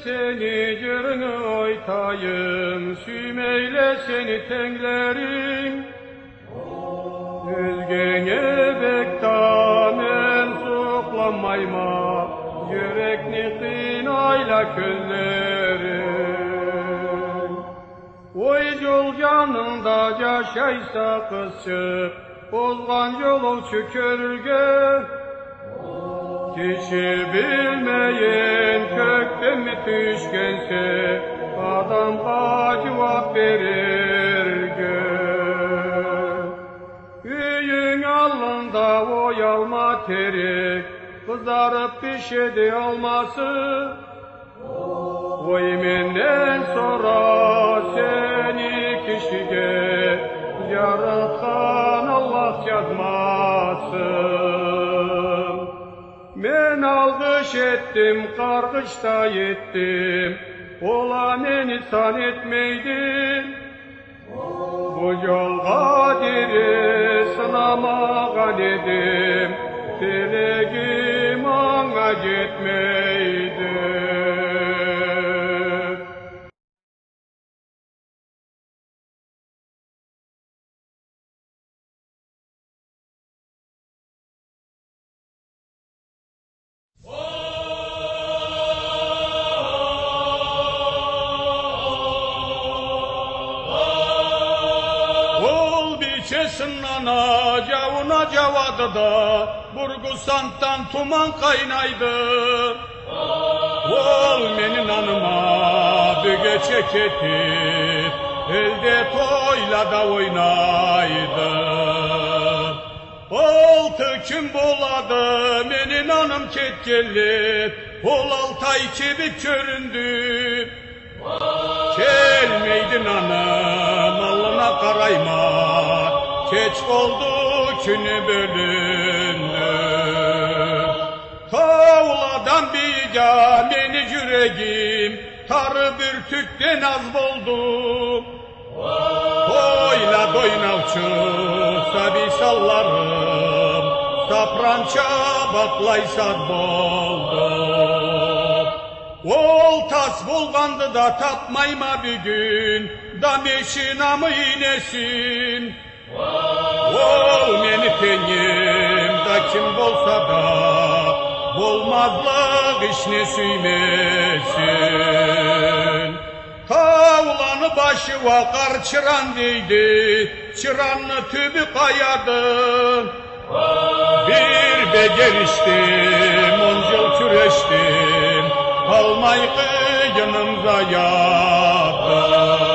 seni cırını oytayım, sümeyle seni tenglerim. Özgene bektamen soklanmayma, yürekni kınayla közlerim. Oy yol canında yaşaysa kızçık, bozgan yoluvçu körülge. Kişi bilmeyen kökten mi düşkense, adamga cevap verir gök. Üyün alnında oyalma terik, kızarıp pişedi alması. Oy menden sonra seni kişiye, yaratkan Allah yazmasın. Men algış ettim, kargışta yettim, ola meni san etmeydi. Bu yol kaderi sınamağa dedim, dilegim ana gitmeydi. Nana cavuna cavadı da Burgusan'tan tuman kaynaydı. Ol menin anıma büge çeketip elde toyla da oynaydı. Ol tüküm boladı menin anım ketkelip ol altay kebip köründü. Kelmeydin anam Allah'ına karayma, geç oldu günü bölündü. Tavladan bir camini yüreğim, tarı bürtükten az oldu. Oyla doynavçı sabi sallarım, saprança baklaysa boldu. Ol tas bulgandı da tapmayma bir gün, da meşinamı inesin. Ol meni tenyim da kim bolsa da, bolmazlık işine suymesin. Tavlanı başı vakar çıran deydi, çıranlı tübü kayadı. Bir beger içtim, 10 yıl küreştim, almayı yanımda yattı.